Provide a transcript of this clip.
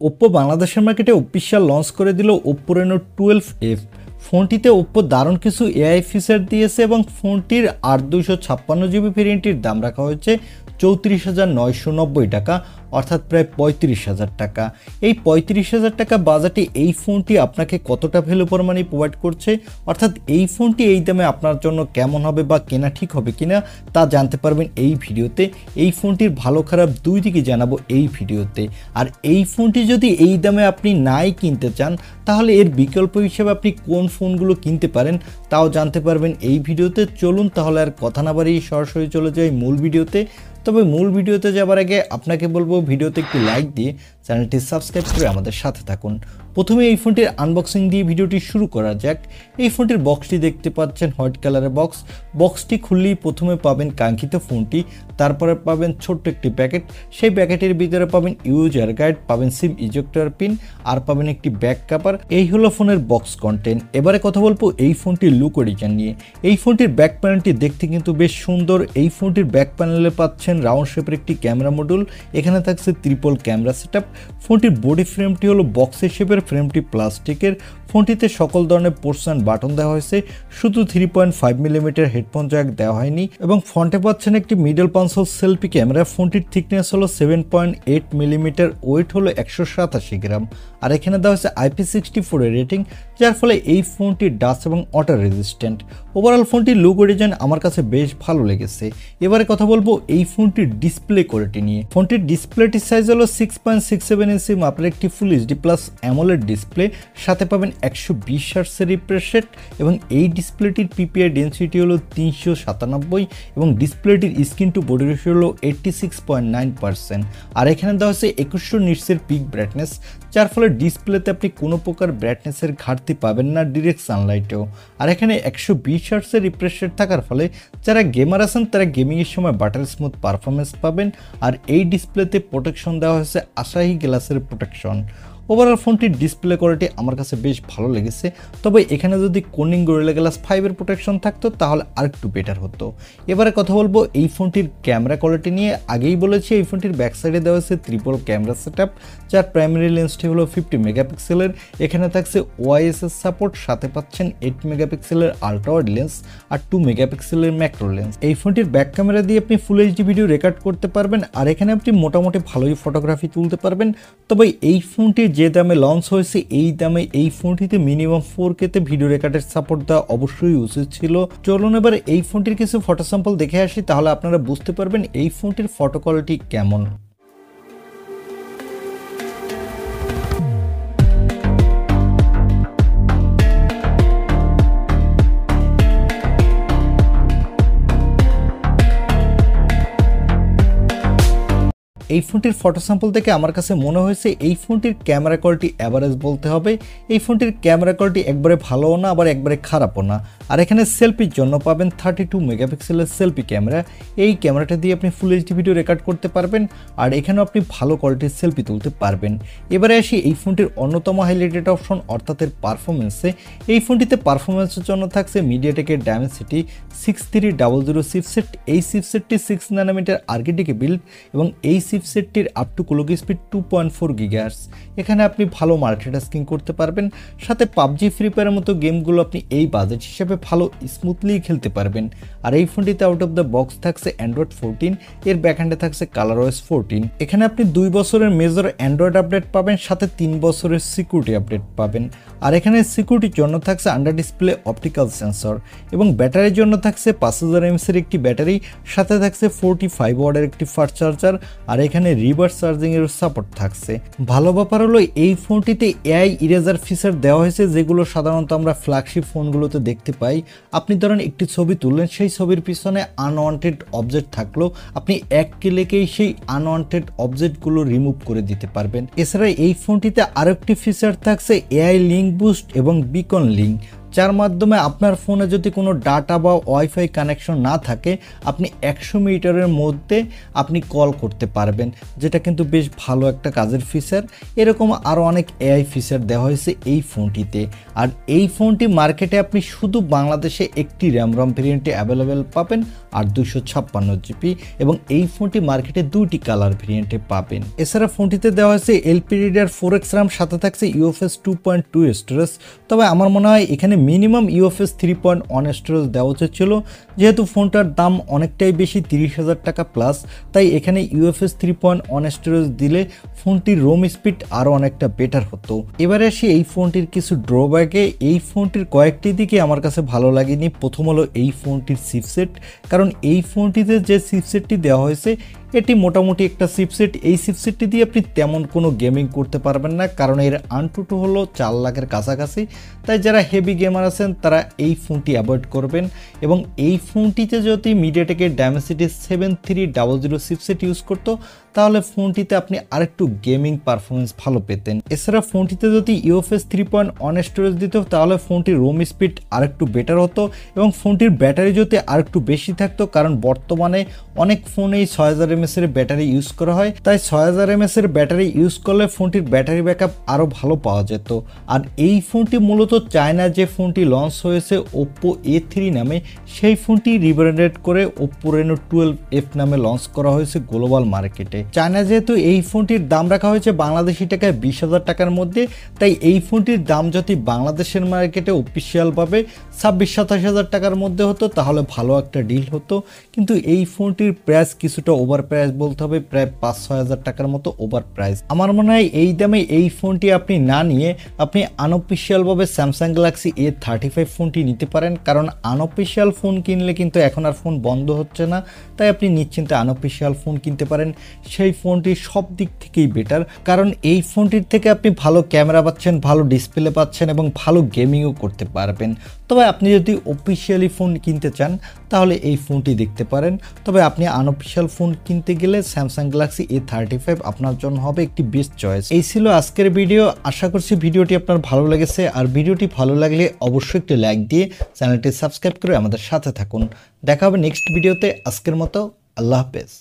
Oppo বাংলাদেশের মার্কেটে official launch করে দিল Oppo Reno 12F। ফোনটিতে Oppo দারুণ কিছু এআই ফিচার দিয়েছে এবং ফোনটির 8256GB ভেরিয়েন্টের দাম রাখা হয়েছে 34,990 টাকা, অর্থাৎ প্রায় 35,000 টাকা। এই 35,000 টাকা বাজেটে এই ফোনটি আপনাকে কতটা ভ্যালু ফর মানি প্রোভাইড করছে, অর্থাৎ এই ফোনটি এই দামে আপনার জন্য কেমন হবে বা কেনা ঠিক হবে কিনা তা জানতে পারবেন এই ভিডিওতে। এই ফোনটির ভালো খারাপ দুই দিকে জানাবো এই ভিডিওতে। আর এই ফোনটি যদি এই দামে আপনি নাই কিনতে চান তাহলে এর বিকল্প হিসেবে আপনি কোন ফোনগুলো কিনতে পারেন তাও জানতে পারবেন এই ভিডিওতে। চলুন তাহলে আর কথা না বাড়িয়ে সরাসরি চলে যাই মূল ভিডিওতে। তবে মূল ভিডিওতে যাবার আগে আপনাকে বলবো ভিডিওতে একটু লাইক দিয়ে চ্যানেলটি সাবস্ক্রাইব করে আমাদের সাথে থাকুন। প্রথমে এই ফোনটির আনবক্সিং দিয়ে ভিডিওটি শুরু করা যাক। এই ফোনটির বক্সটি দেখতে পাচ্ছেন হোয়াইট কালারের বক্স। বক্সটি খুললেই প্রথমে পাবেন কাঙ্ক্ষিত ফোনটি, তারপরে পাবেন ছোট্ট একটি প্যাকেট। সেই প্যাকেটের ভিতরে পাবেন ইউজার গাইড, পাবেন সিম ইজেক্টর পিন, আর পাবেন একটি ব্যাক কভার। এই হলো ফোনের বক্স কন্টেন্ট। এবারে কথা বলবো এই ফোনটির লুক অরিজিন নিয়ে। এই ফোনটির ব্যাক প্যানেলটি দেখতে কিন্তু বেশ সুন্দর। এই ফোনটির ব্যাক প্যানেলে পাচ্ছেন রাউন্ড শেপের একটি ক্যামেরা মডিউল। এখানে থাকছে ট্রিপল ক্যামেরা সেটআপ। ফোনটির বডি ফ্রেমটি হলো বক্সের শেপের, ফ্রেমটি প্লাস্টিকের। ফোনটিতে সকল ধরনের পোর্শন বাটন দেওয়া হয়েছে, শুধু 3.5mm হেডফোন জ্যাক দেওয়া হয়নি। এবং ফ্রন্টে পাচ্ছেন একটি মিডল কনসোল সেলফি ক্যামেরা। ফোনটির থিকনেস হলো 7.8mm, ওয়েট হলো 187 গ্রাম। আর এখানে দেওয়া হয়েছে IP64 এর রেটিং, যার ফলে এই ফোনটি ডাস্ট এবং ওয়াটার রেজিস্ট্যান্ট। ওভারঅল ফোনটির লুক ডিজাইন আমার কাছে বেশ ভালো লেগেছে। এবারে কথা বলবো এই ফোনটির ডিসপ্লে কোয়ালিটি নিয়ে। ফোনটির ডিসপ্লেটির সাইজ হলো 6.67 ইঞ্চি মাপের একটি full HD plus AMOLED display. সাথে পাবেন 120 হার্টজের রিফ্রেশ রেট এবং এই ডিসপ্লেটির পিপিআই ডেনসিটি হলো 397 এবং ডিসপ্লেটির স্ক্রিন টু বডি রেশিও হলো 86.9%। আর এখানে দেওয়া হচ্ছে 2100 নিটসের পিক ব্রাইটনেস, যার ফলে ডিসপ্লেতে আপনি কোনো প্রকার ব্রাইটনেসের ঘাটতি পাবেন না ডিরেক্ট সানলাইটেও। আর এখানে 120 হার্টজের রিফ্রেশ রেট থাকার ফলে যারা গেমার আছেন তারা গেমিংয়ের সময় বাটার স্মুথ পারফরমেন্স পাবেন। আর এই ডিসপ্লেতে প্রোটেকশন দেওয়া হয়েছে আশাহি গ্লাসের প্রোটেকশন। ওভারঅল ফোনটির ডিসপ্লে কোয়ালিটি আমার কাছে বেশ ভালো লেগেছে। তবে এখানে যদি কোনিং গরিলা গ্লাস 5 প্রোটেকশন থাকতো তাহলে আরেকটু বেটার হতো। এবারে কথা বলবো এই ফোনটির ক্যামেরা কোয়ালিটি নিয়ে। আগেই বলেছি এই ফোনটির ব্যাক সাইডে দেওয়া হয়েছে ট্রিপল ক্যামেরা সেটআপ, যার প্রাইমারি লেন্সটি হলো 50 মেগাপিক্সেলের। এখানে থাকছে ওআইএসএস সাপোর্ট, সাথে পাচ্ছেন 8 মেগাপিক্সেলের আলট্রা ওয়াইড লেন্স আর 2 মেগাপিক্সেলের ম্যাক্রো লেন্স। এই ফোনটির ব্যাক ক্যামেরা দিয়ে আপনি ফুল এইচডি ভিডিও রেকর্ড করতে পারবেন, আর এখানে আপনি মোটামুটি ভালোই ফটোগ্রাফি তুলতে পারবেন। তবে এই ফোনটির যে দামে লঞ্চ হয়েছে এই দামে এই ফোনটিতে মিনিমাম 4K ভিডিও রেকর্ডের সাপোর্ট দেওয়া অবশ্যই উচিত ছিল। চলুন এবার এই ফোনটির কিছু ফটো স্যাম্পল দেখে আসি, তাহলে আপনারা বুঝতে পারবেন এই ফোনটির ফটো কোয়ালিটি কেমন। এই ফোনটির ফটো স্যাম্পল থেকে আমার কাছে মনে হয়েছে এই ফোনটির ক্যামেরা কোয়ালিটি অ্যাভারেজ বলতে হবে। এই ফোনটির ক্যামেরা কোয়ালিটি একবারে ভালোও না আবার একবারে খারাপও না। আর এখানে সেলফির জন্য পাবেন 32 মেগাপিক্সেলের সেলফি ক্যামেরা। এই ক্যামেরাটা দিয়ে আপনি ফুল এইচডি ভিডিও রেকর্ড করতে পারবেন, আর এখানেও আপনি ভালো কোয়ালিটির সেলফি তুলতে পারবেন। এবারে আসি এই ফোনটির অন্যতম হাইলাইটেড অপশন অর্থাৎ এর পারফরমেন্সে। এই ফোনটিতে পারফরমেন্সের জন্য থাকছে মিডিয়াটেকের ডায়মেনসিটি 6300 চিপসেট। এই চিপসেটটি 6 ন্যানোমিটার আর্কিটেক্টে বিল্ড এবং এই চিপসেটটির up to clock speed 2.4 gigahertz. এখানে আপনি ভালো মাল্টিটাস্কিং করতে পারবেন, সাথে পাবজি ফ্রি ফায়ারের মতো গেমগুলো আপনি এই বাজেট হিসেবে ভালো স্মুথলি খেলতে পারবেন। আর এই ফোনটিতে আউট অফ দ্য বক্স থাকছে অ্যান্ড্রয়েড 14, এর ব্যাকহ্যান্ডে থাকছে কালারওয়েস 14। এখানে আপনি 2 বছরের মেজর অ্যান্ড্রয়েড আপডেট পাবেন, সাথে 3 বছরের সিকিউরিটি আপডেট পাবেন। আর এখানে সিকিউরিটির জন্য থাকছে আন্ডার ডিসপ্লে অপটিক্যাল সেন্সর এবং ব্যাটারির জন্য থাকছে 5000 mAh এর একটি ব্যাটারি, সাথে থাকছে 45 ওয়াটের একটি ফাস্ট চার্জার। আর এখানে রিভার্স চার্জিং এর সাপোর্ট থাকছে। ভালো ব্যাপার হলো এই ফোনটিতে এআই ইরেজার ফিচার দেওয়া হয়েছে, যেগুলো সাধারণত আমরা ফ্ল্যাগশিপ ফোনগুলোতে দেখতে পাই। আপনি ধরেন একটি ছবি তুললেন, সেই ছবির পিছনে আনওয়ান্টেড অবজেক্ট থাকলো, আপনি এক ক্লিকেই সেই আনওয়ান্টেড অবজেক্টগুলো রিমুভ করে দিতে পারবেন। এছাড়া এই ফোনটিতে আরো একটি ফিচার থাকছে এআই লিঙ্ক বুস্ট এবং বিকন লিঙ্ক। যার মাধ্যমে আপনার ফোনে যদি কোনো ডাটা বা ওয়াইফাই কানেকশন না থাকে আপনি 100 মিটারের মধ্যে আপনি কল করতে পারবেন, যেটা কিন্তু বেশ ভালো একটা কাজের ফিচার। এরকম আরও অনেক এআই ফিচার দেওয়া হয়েছে এই ফোনটিতে। আর এই ফোনটি মার্কেটে আপনি শুধু বাংলাদেশে একটি র্যাম রম ভেরিয়েন্টে অ্যাভেলেবেল পাবেন আর 256 জিবি, এবং এই ফোনটি মার্কেটে দুটি কালার ভেরিয়েন্টে পাবেন। এছাড়া ফোনটিতে দেওয়া হয়েছে এলপি রিডার 4x RAM, সাথে থাকছে UFS 2.2 স্টোরেজ। তবে আমার মনে হয় এখানে মিনিমাম UFS 3.1 স্টোরেজ দেওয়া উচিত ছিল, যেহেতু ফোনটার দাম অনেকটাই বেশি, 30,000 টাকা প্লাস, তাই এখানে UFS 3.1 স্টোরেজ দিলে ফোনটির রোম স্পিড আরও অনেকটা বেটার হতো। এবারে আসি এই ফোনটির কিছু ড্রব্যাকে। এই ফোনটির কয়েকটি দিকে আমার কাছে ভালো লাগেনি। প্রথম হলো এই ফোনটির চিপসেট, কারণ এই ফোনটিতে যে চিপসেটটি দেওয়া হয়েছে এটি মোটামুটি একটা চিপসেট। এই চিপসেটটি দিয়ে আপনি তেমন কোনো গেমিং করতে পারবেন না, কারণ এর আনটুটু হলো 4 লাখের কাছাকাছি। তাই যারা হেভি গেমার আছেন তারা এই ফোনটি অ্যাভয়েড করবেন। এবং এই ফোনটিতে যদি মিডিয়াটেকের ডায়মেন্সিটি 7300 চিপসেট ইউজ করতো তাহলে ফোনটিতে আপনি আরেকটু গেমিং পারফরমেন্স ভালো পেতেন। এছাড়া ফোনটিতে যদি UFS 3.1 স্টোরেজ দিত তাহলে ফোনটির রোম স্পিড আরেকটু বেটার হতো, এবং ফোনটির ব্যাটারি যদি আরেকটু বেশি থাকতো, কারণ বর্তমানে অনেক ফোনেই 6000 mAh এর ব্যাটারি ইউজ করা হয়। তাই 6000 mAh এর ব্যাটারি ইউজ করলে ফোনটির ব্যাটারি ব্যাকআপ আরও ভালো পাওয়া যেত। আর এই ফোনটি মূলত চায়না যে ফোনটি লঞ্চ হয়েছে Oppo A3 নামে, সেই ফোনটি রিব্র্যান্ডেড করে Oppo Reno 12F নামে লঞ্চ করা হয়েছে গ্লোবাল মার্কেটে। চায়না যেহেতু এই ফোনটির দাম রাখা হয়েছে বাংলাদেশি টাকায় 20,000 টাকার মধ্যে, তাই এই ফোনটির দাম যদি বাংলাদেশের মার্কেটে অফিসিয়ালভাবে 26-27 টাকার মধ্যে হতো তাহলে ভালো একটা ডিল হতো। কিন্তু এই ফোনটির প্রাইস কিছুটা ওভার প্রাইস বলতে হবে, প্রায় 5-6 টাকার মতো ওভার প্রাইস। আমার মনে হয় এই দামে এই ফোনটি আপনি না নিয়ে আপনি আনঅফিসিয়ালভাবে স্যামসাং গ্যালাক্সি A35 ফোনটি নিতে পারেন, কারণ আনঅফিসিয়াল ফোন কিনলে কিন্তু এখন আর ফোন বন্ধ হচ্ছে না। তাই আপনি নিশ্চিন্তে আনঅফিসিয়াল ফোন কিনতে পারেন। সেই ফোনটি সব দিক থেকেই বেটার, কারণ এই ফোনটির থেকে আপনি ভালো ক্যামেরা পাচ্ছেন, ভালো ডিসপ্লে পাচ্ছেন এবং ভালো গেমিংও করতে পারবেন। তবে আপনি যদি অফিসিয়ালি ফোন কিনতে চান তাহলে এই ফোনটি দেখতে পারেন। তবে আপনি আনঅফিসিয়াল ফোন কিনতে গেলে স্যামসাং গ্যালাক্সি A35 আপনার জন্য হবে একটি বেস্ট চয়েস। এই ছিল আজকের ভিডিও। আশা করছি ভিডিওটি আপনার ভালো লেগেছে। আর ভিডিওটি ভালো লাগলে অবশ্যই একটি লাইক দিয়ে চ্যানেলটি সাবস্ক্রাইব করে আমাদের সাথে থাকুন। দেখা হবে নেক্সট ভিডিওতে। আজকের মতো আল্লাহ হাফেজ।